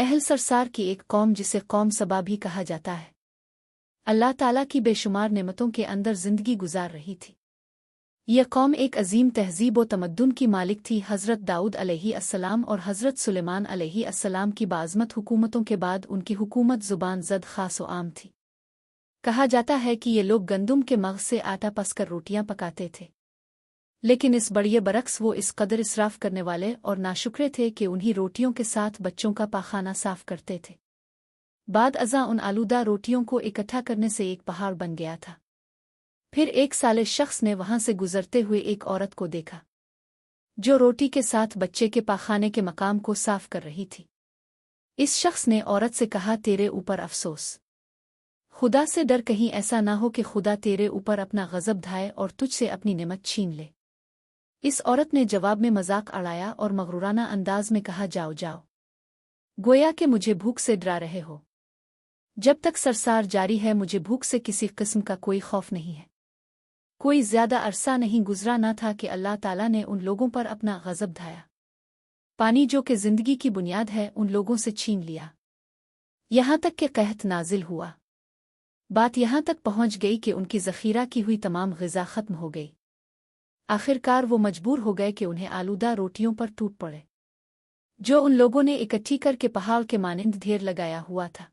अहल सरसार की एक कौम जिसे कौम सबा भी कहा जाता है, अल्लाह ताला की बेशुमार नेमतों के अंदर जिंदगी गुजार रही थी। यह कौम एक अजीम तहजीब व तमद्दुन की मालिक थी। हज़रत दाऊद अलैहिस्सलाम और हज़रत सुलेमान अलैहिस्सलाम की बाज़मत हुकूमतों के बाद उनकी हुकूमत ज़ुबान ज़द ख़ास व आम थी। कहा जाता है कि ये लोग गंदुम के मग़ज़ से आटा पसकर रोटियां पकाते थे, लेकिन इस बड़िए बरक्स वो इस कदर इसराफ करने वाले और नाशुक्रे थे कि उन्हीं रोटियों के साथ बच्चों का पाखाना साफ करते थे। बाद अज़ा उन आलूदा रोटियों को इकट्ठा करने से एक पहाड़ बन गया था। फिर एक साले शख्स ने वहां से गुजरते हुए एक औरत को देखा जो रोटी के साथ बच्चे के पाखाने के मकाम को साफ कर रही थी। इस शख्स ने औरत से कहा, तेरे ऊपर अफसोस, खुदा से डर, कहीं ऐसा ना हो कि खुदा तेरे ऊपर अपना गज़ब ढाए और तुझसे अपनी नेमत छीन ले। इस औरत ने जवाब में मजाक अड़ाया और मगरूराना अंदाज में कहा, जाओ जाओ, गोया कि मुझे भूख से डरा रहे हो। जब तक सरसार जारी है मुझे भूख से किसी किस्म का कोई खौफ नहीं है। कोई ज्यादा अरसा नहीं गुजरा ना था कि अल्लाह ताला ने उन लोगों पर अपना गज़ब ढाया। पानी जो कि जिंदगी की बुनियाद है उन लोगों से छीन लिया, यहां तक कि कहत नाजिल हुआ। बात यहां तक पहुंच गई कि उनकी ज़ख़ीरा की हुई तमाम ग़िज़ा ख़त्म हो गई। आखिरकार वो मजबूर हो गए कि उन्हें आलूदा रोटियों पर टूट पड़े जो उन लोगों ने इकट्ठी करके पहाड़ के मानिंद ढेर लगाया हुआ था,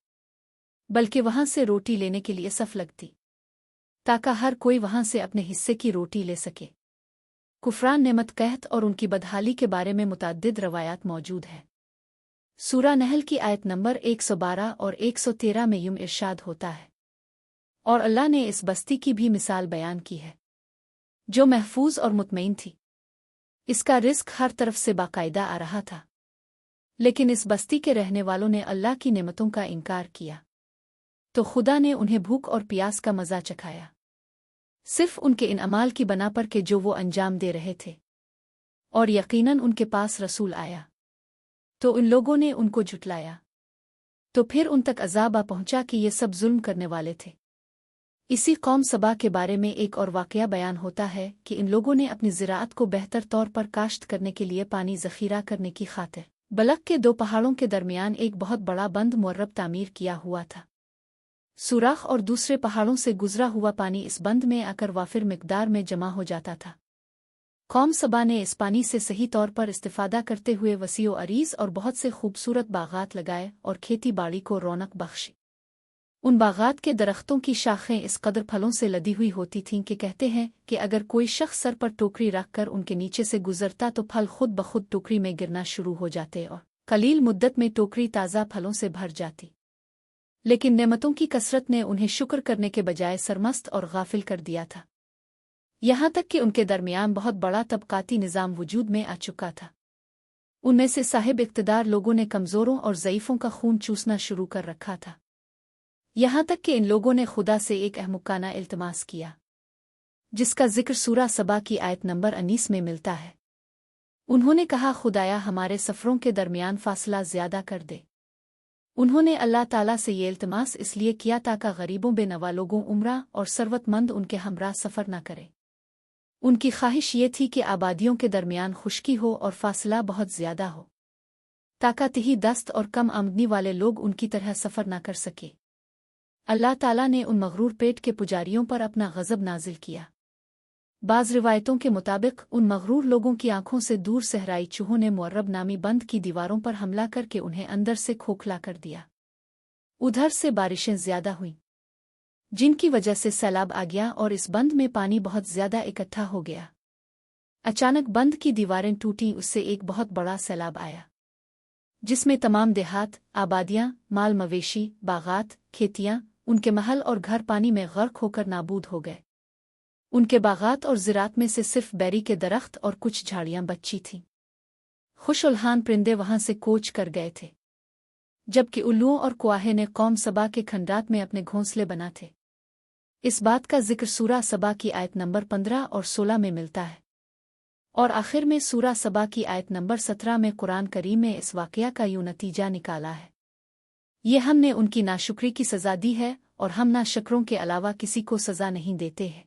बल्कि वहां से रोटी लेने के लिए सफ लगती ताकि हर कोई वहां से अपने हिस्से की रोटी ले सके। कुफरान नेमत कहत और उनकी बदहाली के बारे में मुतअद्दिद रवायात मौजूद है। सूरा नहल की आयत नंबर 112 और 113 में यूं इरशाद होता है, और अल्लाह ने इस बस्ती की भी मिसाल बयान की है जो महफूज और मुतमईन थी। इसका रिस्क हर तरफ से बाकायदा आ रहा था, लेकिन इस बस्ती के रहने वालों ने अल्लाह की नेमतों का इनकार किया तो खुदा ने उन्हें भूख और प्यास का मज़ा चखाया, सिर्फ उनके इन अमाल की बना पर के जो वो अंजाम दे रहे थे। और यकीनन उनके पास रसूल आया तो उन लोगों ने उनको झुटलाया, तो फिर उन तक अज़ाब आ पहुंचा कि ये सब जुल्म करने वाले थे। इसी कौम सबा के बारे में एक और वाक़या बयान होता है कि इन लोगों ने अपनी ज़राअत को बेहतर तौर पर काश्त करने के लिए पानी ज़ख़ीरा करने की खातिर बलक के दो पहाड़ों के दरमियान एक बहुत बड़ा बंद मुर्रब तामीर किया हुआ था। सुराख और दूसरे पहाड़ों से गुजरा हुआ पानी इस बंद में आकर वाफिर मिकदार में जमा हो जाता था। कौम सबा ने इस पानी से सही तौर पर इस्तिफ़ादा करते हुए वसीओ अरीज़ और बहुत से खूबसूरत बागात लगाए और खेती बाड़ी को रौनक बख्शी। उन बागात के दरख्तों की शाखें इस कदर फलों से लदी हुई होती थीं कि कहते हैं कि अगर कोई शख्स सर पर टोकरी रख कर उनके नीचे से गुजरता तो फल खुद ब खुद टोकरी में गिरना शुरू हो जाते और कलील मुद्दत में टोकरी ताज़ा फलों से भर जाती। लेकिन नेमतों की कसरत ने उन्हें शुक्र करने के बजाय सरमस्त और गाफिल कर दिया था, यहाँ तक कि उनके दरमियान बहुत बड़ा तबकाती निज़ाम वजूद में आ चुका था। उनमें से साहिब इक़्तिदार लोगों ने कमज़ोरों और ज़ईफ़ों का खून चूसना शुरू कर रखा था, यहाँ तक कि इन लोगों ने खुदा से एक अहमुकाना इल्तिमास किया जिसका जिक्र सूरा सबा की आयत नंबर 19 में मिलता है। उन्होंने कहा, खुदाया हमारे सफ़रों के दरमियान फासला ज़्यादा कर दे। उन्होंने अल्लाह ताला से ये इल्तिमास इसलिए किया ताकि गरीबों बेनवा लोगों उम्रा और सरवतमंद उनके हमरा सफ़र न करें। उनकी ख्वाहिश ये थी कि आबादियों के दरमियान खुश्की हो और फासला बहुत ज़्यादा हो ताकि तिही दस्त और कम आमदनी वाले लोग उनकी तरह सफ़र न कर सके। अल्लाह ताला ने उन मगरूर पेट के पुजारियों पर अपना गज़ब नाजिल किया। बाज़ रिवायतों के मुताबिक उन मगरूर लोगों की आंखों से दूर सहराई चूहों ने मुअर्रब नामी बंद की दीवारों पर हमला करके उन्हें अंदर से खोखला कर दिया। उधर से बारिशें ज़्यादा हुईं जिनकी वजह से सैलाब आ गया और इस बंद में पानी बहुत ज़्यादा इकट्ठा हो गया। अचानक बंद की दीवारें टूटीं, उससे एक बहुत बड़ा सैलाब आया जिसमें तमाम देहात, आबादियां, माल मवेशी, बागात, खेतियां, उनके महल और घर पानी में गर्क होकर नाबूद हो गए। उनके बागात और ज़रात में से सिर्फ बैरी के दरख्त और कुछ झाड़ियां बची थीं। खुशउल्हान परिंदे वहां से कोच कर गए थे, जबकि उल्लुओं और कुआहे ने कौम सबा के खंडात में अपने घोंसले बना थे। इस बात का जिक्र सूरा सबा की आयत नंबर 15 और 16 में मिलता है, और आखिर में सूरा सबा की आयत नंबर 17 में कुरान करीम में इस वाक़या का यूं नतीजा निकाला है, ये हमने उनकी नाशुक्री की सज़ा दी है और हम नाशुक्रों के अलावा किसी को सज़ा नहीं देते हैं।